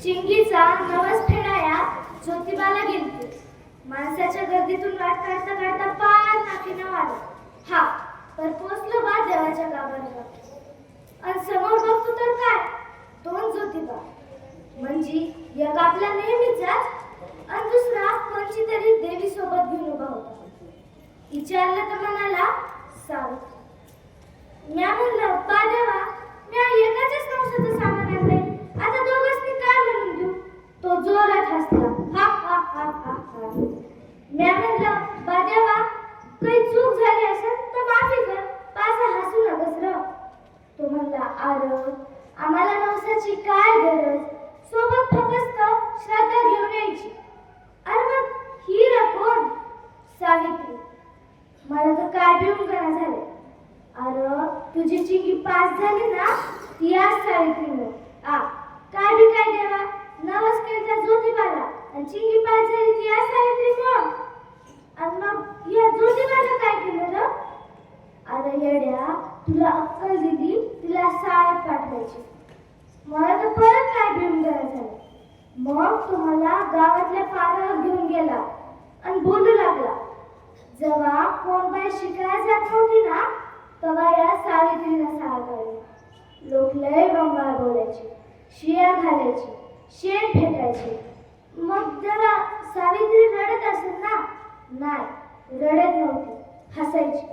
चिंगीचा नवस फेडाया ज्योतिबाला गेलते. माणसाच्या गर्दीतून वाट काढता काढता पार नाकीनं आला. हा तर पोचलो बा देवाच्या गाभाऱ्याला. आणि समोर बघतो तर काय, दोन ज्योतिबा. म्हणजे एक आपला नेहमीचाच आणि दुसरा कोणची तरी देवी सोबत घेऊन उभा होता. विचारलं तर म्हणाला सावित्री. म्या म्हणलं बा देवा, म्या एकाच्याच नवसाचं सामान आणलंय, आता दोघांनी काय म्हणून देऊ? तो जोरात हसला. हा हा हा हा हा. म्या म्हणलं बा देवा, काही चूक झाली असेल तर माफी कर, पासा हसू नकस र. तो म्हणला अरे आम्हाला नवसाची काय गरज, सोबत फक्त श्रद्धा घेऊन यायची. अरे मग ही र कोण? सावित्री. मला तर काय भिवून करा झाले. अरे तुझी चिंगी पास झाली ना, ती आज सावित्रीनं. काय बी काय देवा, नवस केलता ज्योतिबाला आणि चिंगी पास झाली ती आज सावित्री कोण? आणि मग या ज्योतिबाला काय केलं र? अरे येड्या, तुला अक्कल दिली, तिला शाळेत पाठवायची. मला तर परत काय भिवून करा झालं. मग तुम्हाला गावातल्या पारावर घेऊन गेला आणि बोलू लागला. जेव्हा कोण बाई शिकायला जात नव्हती ना, तेव्हा या सावित्रीनं शाळा काढली. लोक लय बंगाळ बोलायचे, शिया घालायची, शेण फेकायचे. मग जरा सावित्री रडत असेल ना? नाही, रडत नव्हती, हसायची.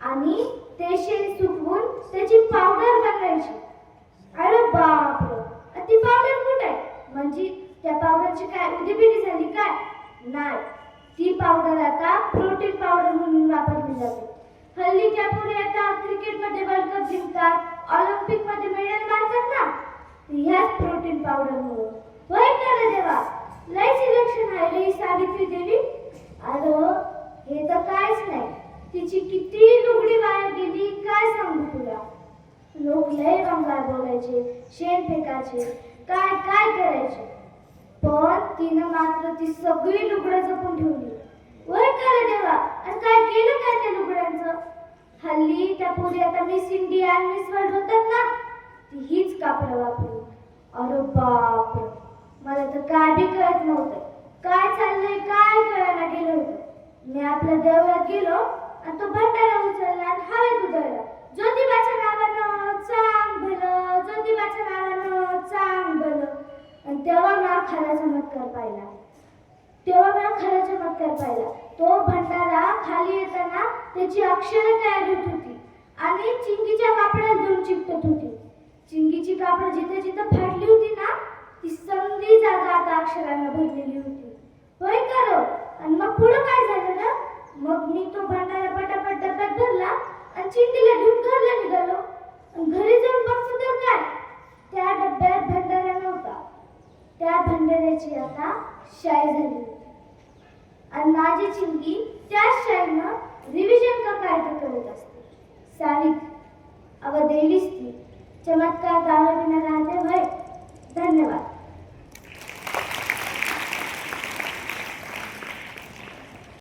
आणि ते शेण सुकवून त्याची पावडर बनवायची. अरे बापरे, ती पावडर कुठे? म्हणजे त्या पावडरची काय उधीपिधी झाली काय? नाही, ती पावडर आता प्रोटीन पावडर म्हणून वापरली जाते. हल्ली त्या पुढे आता क्रिकेटमध्ये वर्ल्ड कप जिंकतात, ऑलिम्पिकमध्ये मेडल मारतात ना, ह्याच प्रोटीन पावडरमुळे. होय का रे देवा, लय सिलेक्शन आहे रे ही सावित्री देवी. अरे हे तर काहीच नाही, तिची किती लुगडी वाया गेली काय सांगू तुला. लोक लय बंगाळ बोलायचे, शेण फेकायचे, काय काय करायचे. पण तिनं मात्र ती सगळी लुगडं जपून ठेवली. होय का रे देवा, आणि काय केलं काय त्या लुगड्यांचं? हल्ली त्या पुढे आता मिस इंडिया आणि मिस वर्ल्ड होतात ना, ती हीच कापडं वापरली. अरे बापरे, मला तर काय बी कळत नव्हतं, काय चाललंय काय कळायला गेलं होतं. मी आपल्या देवळात गेलो आणि तो भंडारा उचलला आणि हवेत उधळला. ज्योतिबाच्या नावानं चांग भलं, ज्योतिबाच्या नावानं चांग भलं. आणि तेव्हा मी खरा चमत्कार पाहिला. तो भंडारा खाली येताना त्याची अक्षरं तयार होत होती आणि चिंगीच्या कापडाला देऊन चिकटत होती. चिंगीची कापड जिथे जिथे फाटली होती ना, ती सगळी जागा आता अक्षरांना भरलेली होती. होय करो. आणि मग पुढं काय झालं ना, मग मी तो भंडारा पटापट डब्यात भरला आणि चिंगीला घेऊन घरला निघालो. घरी जाऊन बघतो तर काय, त्या डब्यात भंडारा नव्हता. त्या भंडाऱ्याची आता शाई झाली होती. आणि माझी चिंगी त्याच शाईनं रिव्हिजन का काय ते करत असते. सावित्री अव देवीस ती चमत्कार गावाविना राहते. होय, धन्यवाद.